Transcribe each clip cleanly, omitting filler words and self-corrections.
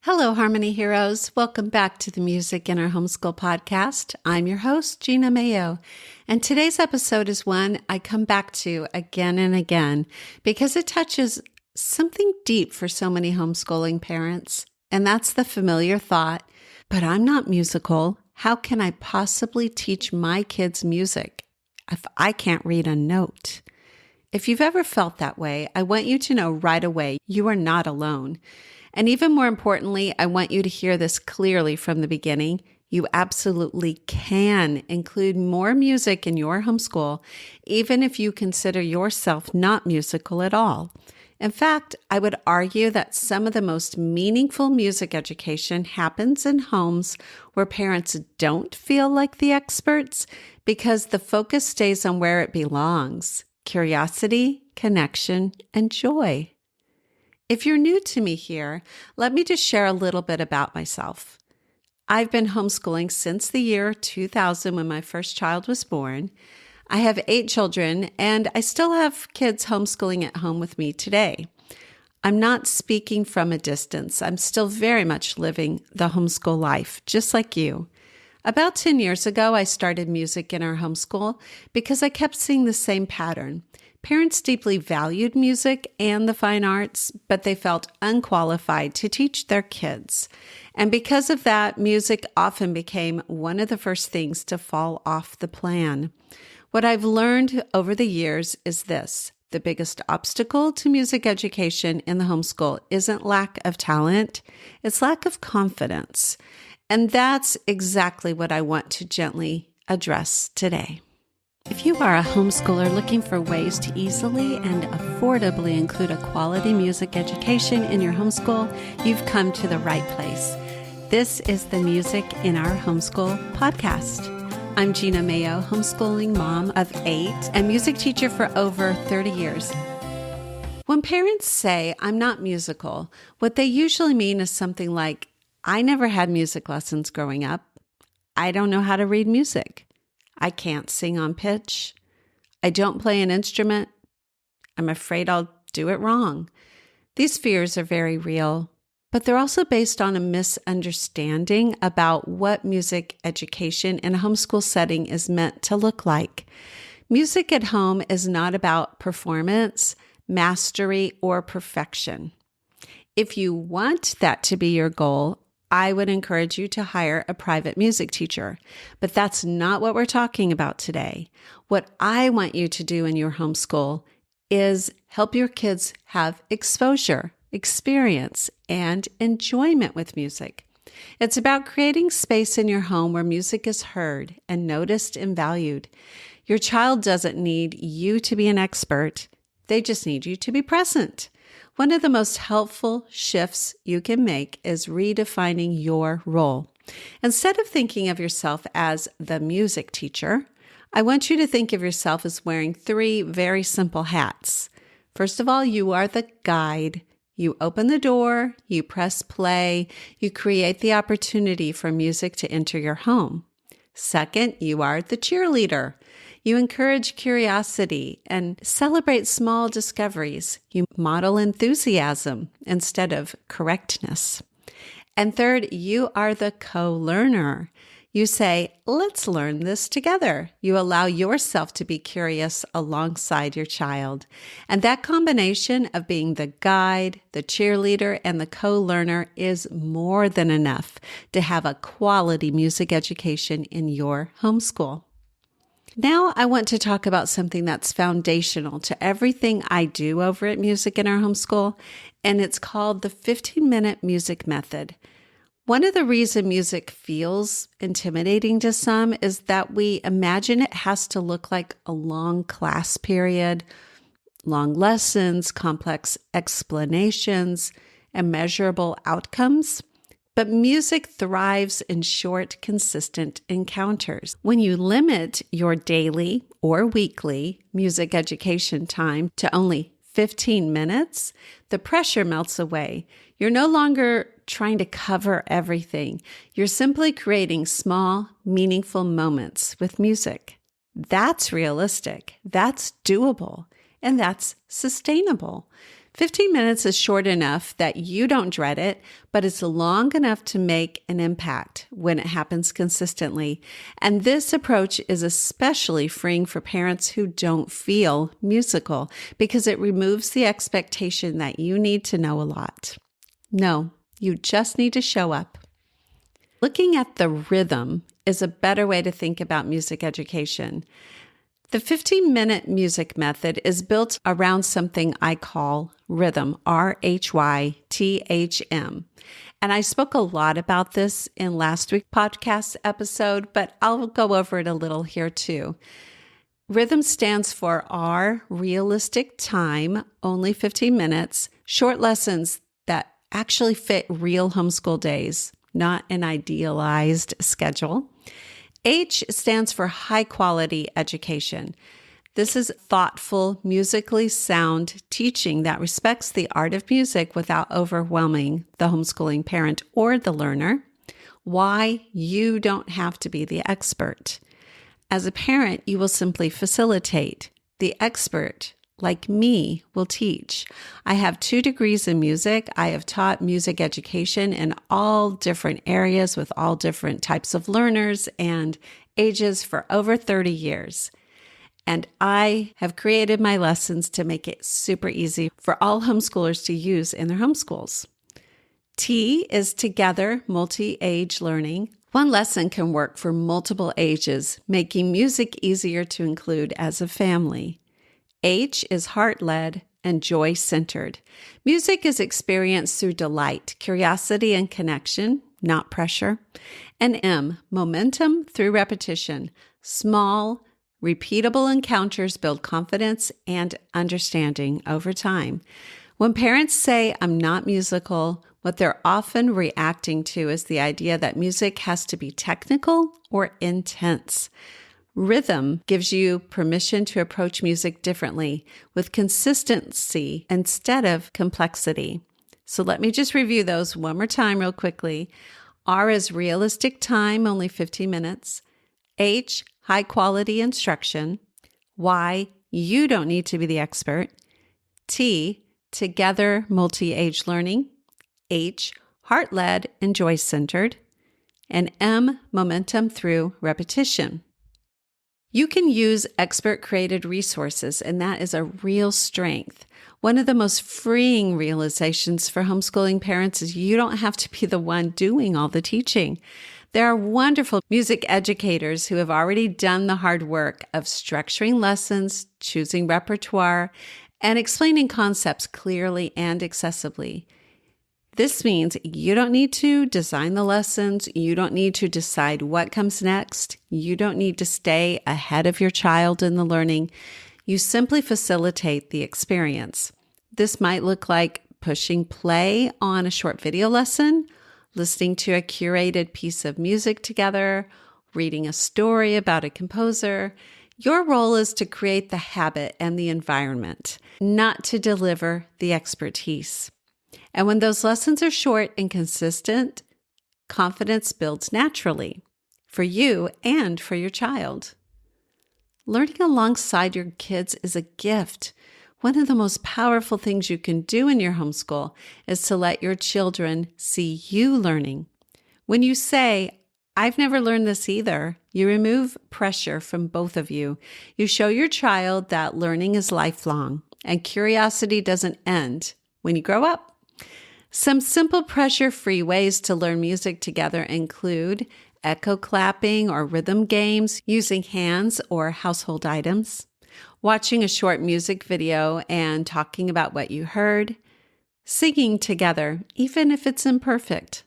Hello, Harmony Heroes. Welcome back to the Music in Our Homeschool Podcast. I'm your host, Gena Mayo, and today's episode is one I come back to again and again because it touches something deep for so many homeschooling parents, and that's the familiar thought, but I'm not musical. How can I possibly teach my kids music if I can't read a note? If you've ever felt that way, I want you to know right away you are not alone. And even more importantly, I want you to hear this clearly from the beginning. You absolutely can include more music in your homeschool, even if you consider yourself not musical at all. In fact, I would argue that some of the most meaningful music education happens in homes where parents don't feel like the experts because the focus stays on where it belongs: curiosity, connection, and joy. If you're new to me here, let me just share a little bit about myself. I've been homeschooling since the year 2000 when my first child was born. I have 8 children, and I still have kids homeschooling at home with me today. I'm not speaking from a distance. I'm still very much living the homeschool life, just like you. About 10 years ago, I started music in our homeschool because I kept seeing the same pattern. Parents deeply valued music and the fine arts, but they felt unqualified to teach their kids. And because of that, music often became one of the first things to fall off the plan. What I've learned over the years is this: the biggest obstacle to music education in the homeschool isn't lack of talent, it's lack of confidence. And that's exactly what I want to gently address today. If you are a homeschooler looking for ways to easily and affordably include a quality music education in your homeschool, you've come to the right place. This is the Music in Our Homeschool Podcast. I'm Gena Mayo, homeschooling mom of 8 and music teacher for over 30 years. When parents say, "I'm not musical," what they usually mean is something like, "I never had music lessons growing up. I don't know how to read music. I can't sing on pitch. I don't play an instrument. I'm afraid I'll do it wrong." These fears are very real, but they're also based on a misunderstanding about what music education in a homeschool setting is meant to look like. Music at home is not about performance, mastery, or perfection. If you want that to be your goal, I would encourage you to hire a private music teacher, but that's not what we're talking about today. What I want you to do in your homeschool is help your kids have exposure, experience, and enjoyment with music. It's about creating space in your home where music is heard and noticed and valued. Your child doesn't need you to be an expert. They just need you to be present. One of the most helpful shifts you can make is redefining your role. Instead of thinking of yourself as the music teacher, I want you to think of yourself as wearing 3 very simple hats. First of all, you are the guide. You open the door, you press play, you create the opportunity for music to enter your home. Second, you are the cheerleader. You encourage curiosity and celebrate small discoveries. You model enthusiasm instead of correctness. And third, you are the co-learner. You say, "Let's learn this together." You allow yourself to be curious alongside your child. And that combination of being the guide, the cheerleader, and the co-learner is more than enough to have a quality music education in your homeschool. Now I want to talk about something that's foundational to everything I do over at Music in Our Homeschool, and it's called the 15-minute music method. One of the reasons music feels intimidating to some is that we imagine it has to look like a long class period, long lessons, complex explanations, and measurable outcomes. But music thrives in short, consistent encounters. When you limit your daily or weekly music education time to only 15 minutes, the pressure melts away. You're no longer trying to cover everything. You're simply creating small, meaningful moments with music. That's realistic, that's doable, and that's sustainable. 15 minutes is short enough that you don't dread it, but it's long enough to make an impact when it happens consistently. And this approach is especially freeing for parents who don't feel musical because it removes the expectation that you need to know a lot. No, you just need to show up. Looking at the rhythm is a better way to think about music education. The 15-minute music method is built around something I call rhythm, RHYTHM. And I spoke a lot about this in last week's podcast episode, but I'll go over it a little here too. Rhythm stands for R, realistic time, only 15 minutes, short lessons that actually fit real homeschool days, not an idealized schedule. H stands for high quality education. This is thoughtful, musically sound teaching that respects the art of music without overwhelming the homeschooling parent or the learner. Y, you don't have to be the expert. As a parent, you will simply facilitate. The expert, like me, will teach. I have 2 degrees in music. I have taught music education in all different areas with all different types of learners and ages for over 30 years. And I have created my lessons to make it super easy for all homeschoolers to use in their homeschools. T is together, multi-age learning. One lesson can work for multiple ages, making music easier to include as a family. H is heart-led and joy-centered. Music is experienced through delight, curiosity, and connection, not pressure. And M, momentum through repetition. Small, repeatable encounters build confidence and understanding over time. When parents say, "I'm not musical," what they're often reacting to is the idea that music has to be technical or intense. Rhythm gives you permission to approach music differently with consistency instead of complexity. So let me just review those one more time real quickly. R is realistic time, only 15 minutes. H, high quality instruction. Y, you don't need to be the expert. T, together multi-age learning. H, heart-led and joy-centered. And M, momentum through repetition. You can use expert-created resources, and that is a real strength. One of the most freeing realizations for homeschooling parents is you don't have to be the one doing all the teaching. There are wonderful music educators who have already done the hard work of structuring lessons, choosing repertoire, and explaining concepts clearly and accessibly. This means you don't need to design the lessons. You don't need to decide what comes next. You don't need to stay ahead of your child in the learning. You simply facilitate the experience. This might look like pushing play on a short video lesson, listening to a curated piece of music together, reading a story about a composer. Your role is to create the habit and the environment, not to deliver the expertise. And when those lessons are short and consistent, confidence builds naturally for you and for your child. Learning alongside your kids is a gift. One of the most powerful things you can do in your homeschool is to let your children see you learning. When you say, "I've never learned this either," you remove pressure from both of you. You show your child that learning is lifelong and curiosity doesn't end when you grow up. Some simple pressure-free ways to learn music together include echo clapping or rhythm games using hands or household items, watching a short music video and talking about what you heard, singing together, even if it's imperfect,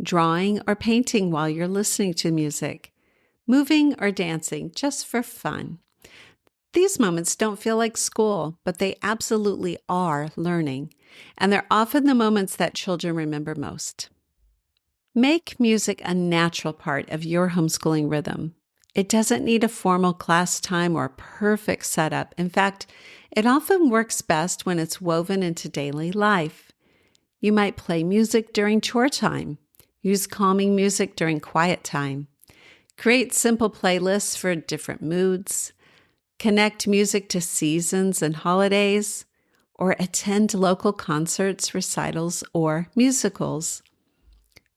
drawing or painting while you're listening to music, moving or dancing just for fun. These moments don't feel like school, but they absolutely are learning, and they're often the moments that children remember most. Make music a natural part of your homeschooling rhythm. It doesn't need a formal class time or a perfect setup. In fact, it often works best when it's woven into daily life. You might play music during chore time, use calming music during quiet time, create simple playlists for different moods, connect music to seasons and holidays, or attend local concerts, recitals, or musicals.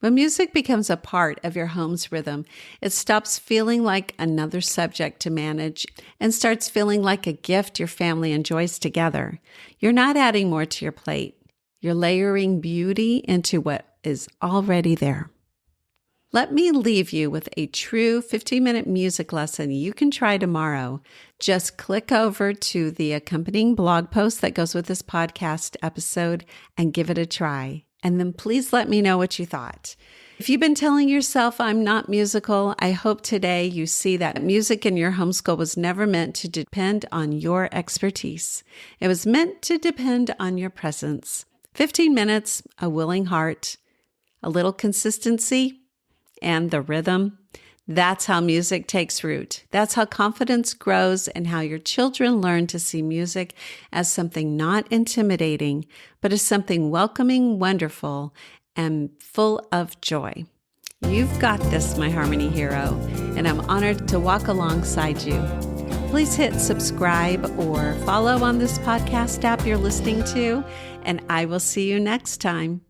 When music becomes a part of your home's rhythm, it stops feeling like another subject to manage and starts feeling like a gift your family enjoys together. You're not adding more to your plate. You're layering beauty into what is already there. Let me leave you with a true 15-minute music lesson you can try tomorrow. Just click over to the accompanying blog post that goes with this podcast episode and give it a try. And then please let me know what you thought. If you've been telling yourself I'm not musical, I hope today you see that music in your homeschool was never meant to depend on your expertise. It was meant to depend on your presence. 15 minutes, a willing heart, a little consistency, and the rhythm. That's how music takes root. That's how confidence grows and how your children learn to see music as something not intimidating, but as something welcoming, wonderful, and full of joy. You've got this, my Harmony hero, and I'm honored to walk alongside you. Please hit subscribe or follow on this podcast app you're listening to, and I will see you next time.